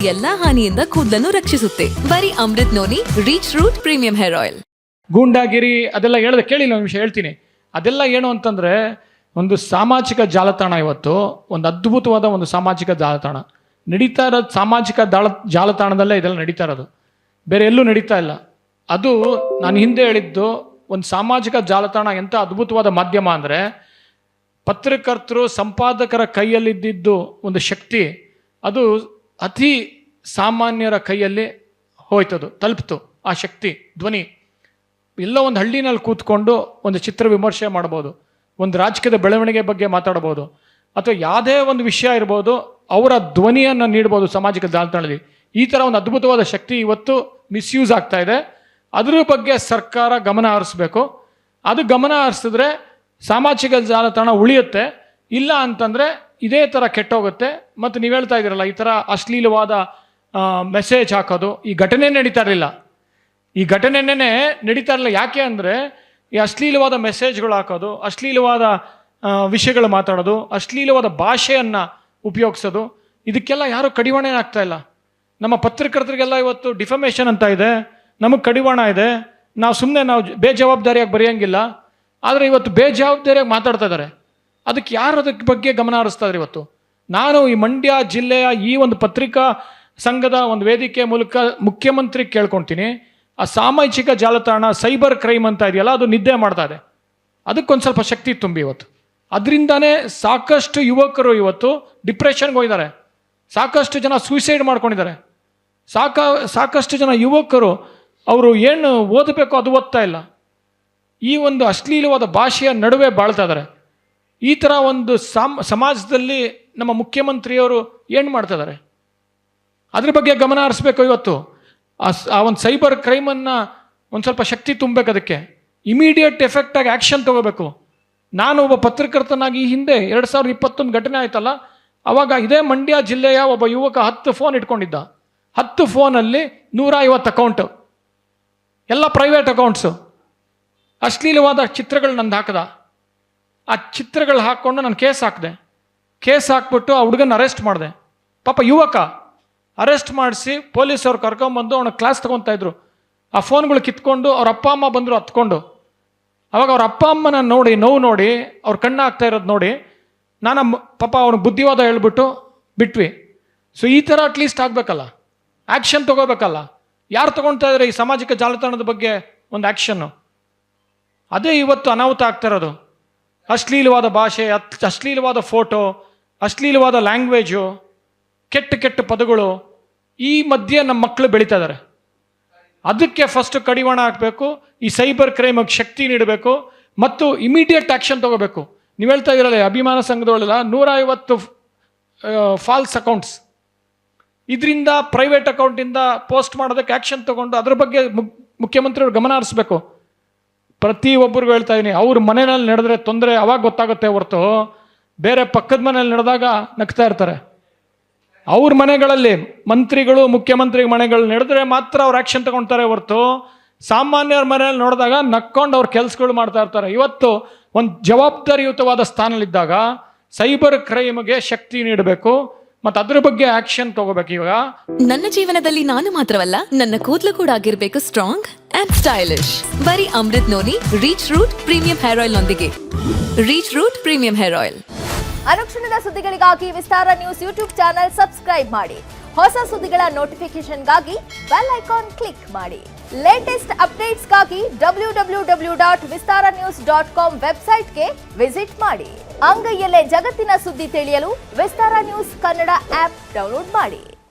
ಎಲ್ಲಾ ಹಾನಿಯಿಂದ ಕೂದಲನ್ನು ರಕ್ಷಿಸುತ್ತೆ. ಬರೀ Amrit noni reach root premium hair oil. ಗೂಂಡಾಗಿರಿ ಅದೆಲ್ಲ ಹೇಳ್ದೆ, ಕೇಳಿ ಒಂದು ನಿಮಿಷ ಹೇಳ್ತೀನಿ. ಅದೆಲ್ಲ ಏನು ಅಂತಂದರೆ ಒಂದು ಸಾಮಾಜಿಕ ಜಾಲತಾಣ, ಇವತ್ತು ಒಂದು ಅದ್ಭುತವಾದ ಒಂದು ಸಾಮಾಜಿಕ ಜಾಲತಾಣ ನಡೀತಾ ಇರೋದು. ಸಾಮಾಜಿಕ ಜಾಲತಾಣದಲ್ಲೇ ಇದೆಲ್ಲ ನಡೀತಾ ಇರೋದು, ಬೇರೆ ಎಲ್ಲೂ ನಡೀತಾ ಇಲ್ಲ. ಅದು ನಾನು ಹಿಂದೆ ಹೇಳಿದ್ದು, ಒಂದು ಸಾಮಾಜಿಕ ಜಾಲತಾಣ ಎಂಥ ಅದ್ಭುತವಾದ ಮಾಧ್ಯಮ ಅಂದರೆ, ಪತ್ರಕರ್ತರು ಸಂಪಾದಕರ ಕೈಯಲ್ಲಿದ್ದಿದ್ದು ಒಂದು ಶಕ್ತಿ, ಅದು ಅತಿ ಸಾಮಾನ್ಯರ ಕೈಯಲ್ಲಿ ಹೋಯ್ತದು, ತಲುಪ್ತು ಆ ಶಕ್ತಿ ಧ್ವನಿ. ಎಲ್ಲ ಒಂದು ಹಳ್ಳಿನಲ್ಲಿ ಕೂತ್ಕೊಂಡು ಒಂದು ಚಿತ್ರ ವಿಮರ್ಶೆ ಮಾಡ್ಬೋದು, ಒಂದು ರಾಜಕೀಯದ ಬೆಳವಣಿಗೆ ಬಗ್ಗೆ ಮಾತಾಡ್ಬೋದು, ಅಥವಾ ಯಾವುದೇ ಒಂದು ವಿಷಯ ಇರ್ಬೋದು, ಅವರ ಧ್ವನಿಯನ್ನು ನೀಡ್ಬೋದು ಸಾಮಾಜಿಕ ಜಾಲತಾಣದಲ್ಲಿ. ಈ ಥರ ಒಂದು ಅದ್ಭುತವಾದ ಶಕ್ತಿ ಇವತ್ತು ಮಿಸ್ಯೂಸ್ ಆಗ್ತಾ ಇದೆ. ಅದರ ಬಗ್ಗೆ ಸರ್ಕಾರ ಗಮನ ಹರಿಸ್ಬೇಕು. ಅದು ಗಮನ ಹರಿಸಿದ್ರೆ ಸಾಮಾಜಿಕ ಜಾಲತಾಣ ಉಳಿಯುತ್ತೆ. ಇಲ್ಲ ಅಂತಂದರೆ ಇದೇ ಥರ ಕೆಟ್ಟೋಗುತ್ತೆ. ಮತ್ತು ನೀವು ಹೇಳ್ತಾ ಇದ್ದೀರಲ್ಲ, ಈ ಥರ ಅಶ್ಲೀಲವಾದ ಮೆಸೇಜ್ ಹಾಕೋದು, ಈ ಘಟನೆ ನಡೀತಾ ಇರಲಿಲ್ಲ. ಈ ಘಟನೆನೇ ನಡೀತಾ ಇರಲಿಲ್ಲ. ಯಾಕೆ ಅಂದರೆ ಈ ಅಶ್ಲೀಲವಾದ ಮೆಸೇಜ್ಗಳು ಹಾಕೋದು, ಅಶ್ಲೀಲವಾದ ವಿಷಯಗಳು ಮಾತಾಡೋದು, ಅಶ್ಲೀಲವಾದ ಭಾಷೆಯನ್ನು ಉಪಯೋಗಿಸೋದು, ಇದಕ್ಕೆಲ್ಲ ಯಾರೂ ಕಡಿವಾಣ ಆಗ್ತಾ ಇಲ್ಲ. ನಮ್ಮ ಪತ್ರಕರ್ತರಿಗೆಲ್ಲ ಇವತ್ತು ಡಿಫಮೇಷನ್ ಅಂತ ಇದೆ, ನಮಗೆ ಕಡಿವಾಣ ಇದೆ. ನಾವು ಬೇಜವಾಬ್ದಾರಿಯಾಗಿ ಬರೆಯೋಂಗಿಲ್ಲ. ಆದರೆ ಇವತ್ತು ಬೇಜವಾಬ್ದಾರಿಯಾಗಿ ಮಾತಾಡ್ತಾ ಇದ್ದಾರೆ. ಅದಕ್ಕೆ ಯಾರು ಅದಕ್ಕೆ ಬಗ್ಗೆ ಗಮನ ಹರಿಸ್ತಾ ಇದ್ದಾರೆ? ಇವತ್ತು ನಾನು ಈ ಮಂಡ್ಯ ಜಿಲ್ಲೆಯ ಈ ಒಂದು ಪತ್ರಿಕಾ ಸಂಘದ ಒಂದು ವೇದಿಕೆ ಮೂಲಕ ಮುಖ್ಯಮಂತ್ರಿ ಕೇಳ್ಕೊಳ್ತೀನಿ, ಆ ಸಾಮಾಜಿಕ ಜಾಲತಾಣ ಸೈಬರ್ ಕ್ರೈಮ್ ಅಂತ ಇದೆಯಲ್ಲ, ಅದು ನಿದ್ದೆ ಮಾಡ್ತಾ ಇದೆ. ಅದಕ್ಕೊಂದು ಸ್ವಲ್ಪ ಶಕ್ತಿ ತುಂಬಿ ಇವತ್ತು. ಅದರಿಂದಾನೇ ಸಾಕಷ್ಟು ಯುವಕರು ಇವತ್ತು ಡಿಪ್ರೆಷನ್ಗೆ ಹೋಗಿದ್ದಾರೆ, ಸಾಕಷ್ಟು ಜನ ಸೂಸೈಡ್ ಮಾಡ್ಕೊಂಡಿದ್ದಾರೆ, ಸಾಕಷ್ಟು ಜನ ಯುವಕರು ಅವರು ಏನು ಓದಬೇಕು ಅದು ಓದ್ತಾ ಇಲ್ಲ. ಈ ಒಂದು ಅಶ್ಲೀಲವಾದ ಭಾಷೆಯ ನಡುವೆ ಬಾಳ್ತಾ ಇದ್ದಾರೆ. ಈ ಥರ ಒಂದು ಸಮಾಜದಲ್ಲಿ ನಮ್ಮ ಮುಖ್ಯಮಂತ್ರಿಯವರು ಏನು ಮಾಡ್ತಾ ಇದ್ದಾರೆ? ಅದ್ರ ಬಗ್ಗೆ ಗಮನ ಹರಿಸ್ಬೇಕು. ಇವತ್ತು ಆ ಒಂದು ಸೈಬರ್ ಕ್ರೈಮನ್ನು ಒಂದು ಸ್ವಲ್ಪ ಶಕ್ತಿ ತುಂಬಬೇಕು. ಅದಕ್ಕೆ ಇಮಿಡಿಯೇಟ್ ಎಫೆಕ್ಟಾಗಿ ಆ್ಯಕ್ಷನ್ ತೊಗೋಬೇಕು. ನಾನು ಒಬ್ಬ ಪತ್ರಕರ್ತನಾಗಿ ಈ ಹಿಂದೆ 2021 ಘಟನೆ ಆಯ್ತಲ್ಲ, ಆವಾಗ ಇದೇ ಮಂಡ್ಯ ಜಿಲ್ಲೆಯ ಒಬ್ಬ ಯುವಕ 10 ಫೋನ್ ಇಟ್ಕೊಂಡಿದ್ದ. 10 ಫೋನಲ್ಲಿ 150 ಅಕೌಂಟು, ಎಲ್ಲ ಪ್ರೈವೇಟ್ ಅಕೌಂಟ್ಸು. ಅಶ್ಲೀಲವಾದ ಚಿತ್ರಗಳು ನಂದು ಹಾಕಿದ. ಆ ಚಿತ್ರಗಳು ಹಾಕ್ಕೊಂಡು ನಾನು ಕೇಸ್ ಹಾಕಿದೆ. ಕೇಸ್ ಹಾಕ್ಬಿಟ್ಟು ಆ ಹುಡುಗನ ಅರೆಸ್ಟ್ ಮಾಡಿದೆ. ಪಾಪ ಯುವಕ ಅರೆಸ್ಟ್ ಮಾಡಿಸಿ ಪೊಲೀಸವ್ರು ಕರ್ಕೊಂಬಂದು ಅವನ ಕ್ಲಾಸ್ ತೊಗೊತಾ ಇದ್ರು. ಆ ಫೋನ್ಗಳು ಕಿತ್ಕೊಂಡು ಅವ್ರ ಅಪ್ಪ ಅಮ್ಮ ಬಂದರು ಹತ್ಕೊಂಡು. ಅವಾಗ ಅವ್ರ ಅಪ್ಪ ಅಮ್ಮನ ನೋಡಿ, ನೋವು ನೋಡಿ, ಅವ್ರ ಕಣ್ಣು ಆಗ್ತಾ ಇರೋದು ನೋಡಿ, ನಾನು ಪಾಪ ಅವ್ನಿಗೆ ಬುದ್ಧಿವಾದ ಹೇಳ್ಬಿಟ್ಟು ಬಿಟ್ವಿ. ಸೊ ಈ ಥರ ಅಟ್ಲೀಸ್ಟ್ ಆಗಬೇಕಲ್ಲ, ಆ್ಯಕ್ಷನ್ ತೊಗೋಬೇಕಲ್ಲ. ಯಾರು ತೊಗೊಳ್ತಾ ಇದ್ದಾರೆ ಈ ಸಾಮಾಜಿಕ ಜಾಲತಾಣದ ಬಗ್ಗೆ ಒಂದು ಆ್ಯಕ್ಷನ್ನು? ಅದೇ ಇವತ್ತು ಅನಾಹುತ ಆಗ್ತಾ ಇರೋದು. ಅಶ್ಲೀಲವಾದ ಭಾಷೆ, ಅಶ್ಲೀಲವಾದ ಫೋಟೋ, ಅಶ್ಲೀಲವಾದ ಲ್ಯಾಂಗ್ವೇಜು, ಕೆಟ್ಟ ಕೆಟ್ಟ ಪದಗಳು, ಈ ಮಧ್ಯೆ ನಮ್ಮ ಮಕ್ಕಳು ಬೆಳೀತಾ ಇದ್ದಾರೆ. ಅದಕ್ಕೆ ಫಸ್ಟ್ ಕಡಿವಾಣ ಹಾಕಬೇಕು. ಈ ಸೈಬರ್ ಕ್ರೈಮಿಗೆ ಶಕ್ತಿ ನೀಡಬೇಕು ಮತ್ತು ಇಮಿಡಿಯೇಟ್ ಆ್ಯಕ್ಷನ್ ತೊಗೋಬೇಕು. ನೀವು ಹೇಳ್ತಾ ಇರಲ್ಲ, ಅಭಿಮಾನ ಸಂಘದೊಳಗೆಲ್ಲ 150 ಫಾಲ್ಸ್ ಅಕೌಂಟ್ಸ್, ಇದರಿಂದ ಪ್ರೈವೇಟ್ ಅಕೌಂಟಿಂದ ಪೋಸ್ಟ್ ಮಾಡೋದಕ್ಕೆ ಆ್ಯಕ್ಷನ್ ತೊಗೊಂಡು ಅದ್ರ ಬಗ್ಗೆ ಮುಖ್ಯಮಂತ್ರಿಯವರು ಗಮನ ಹರಿಸ್ಬೇಕು. ಪ್ರತಿಯೊಬ್ಬರಿಗೂ ಹೇಳ್ತಾ ಇದ್ದೀನಿ, ಅವ್ರ ಮನೆಯಲ್ಲಿ ನಡೆದ್ರೆ ತೊಂದರೆ ಅವಾಗ ಗೊತ್ತಾಗುತ್ತೆ ಹೊರತು ಬೇರೆ ಪಕ್ಕದ ಮನೇಲಿ ನಡೆದಾಗ ನಗ್ತಾ ಇರ್ತಾರೆ. ಅವ್ರ ಮನೆಗಳಲ್ಲಿ ಮಂತ್ರಿಗಳು, ಮುಖ್ಯಮಂತ್ರಿ ಮನೆಗಳು ನಡೆದ್ರೆ ಮಾತ್ರ ಅವ್ರು ಆ್ಯಕ್ಷನ್ ತಗೊಳ್ತಾರೆ ಹೊರತು ಸಾಮಾನ್ಯರ ಮನೆಯಲ್ಲಿ ನೋಡಿದಾಗ ನಕ್ಕೊಂಡು ಅವ್ರ ಕೆಲಸಗಳು ಮಾಡ್ತಾ ಇರ್ತಾರೆ. ಇವತ್ತು ಒಂದು ಜವಾಬ್ದಾರಿಯುತವಾದ ಸ್ಥಾನದಲ್ಲಿದ್ದಾಗ ಸೈಬರ್ ಕ್ರೈಮ್ಗೆ ಶಕ್ತಿ ನೀಡಬೇಕು ಮತ್ತು ಅದ್ರ ಬಗ್ಗೆ ಆಕ್ಷನ್ ತಗೋಬೇಕು. ಇವಾಗ ನನ್ನ ಜೀವನದಲ್ಲಿ ನಾನು ಮಾತ್ರವಲ್ಲ, ನನ್ನ ಕೂದಲು ಕೂಡ ಆಗಿರ್ಬೇಕು ಸ್ಟ್ರಾಂಗ್ ಅಂಡ್ ಸ್ಟೈಲಿಶ್. ಬರೀ Amrit noni reach root premium hair oil ನೊಂದಿಗೆ. Rich root premium hair oil. ಅನುಕ್ಷಣದ ಸುದ್ದಿಗಳಿಗಾಗಿ Vistara news YouTube channel subscribe ಮಾಡಿ. ಹೊಸ ಸುದ್ದಿಗಳ ನೋಟಿಫಿಕೇಶನ್ಗಾಗಿ ಬೆಲ್ ಐಕಾನ್ ಕ್ಲಿಕ್ ಮಾಡಿ. ಲೇಟೆಸ್ಟ್ ಅಪ್ಡೇಟ್ಸ್ಗಾಗಿ www.vistaranews.com ವೆಬ್ಸೈಟ್ಗೆ ವಿಸಿಟ್ ಮಾಡಿ. ಅಂಗೈಯಲ್ಲೇ ಜಗತ್ತಿನ ಸುದ್ದಿ ತಿಳಿಯಲು Vistara news Kannada app download ಮಾಡಿ.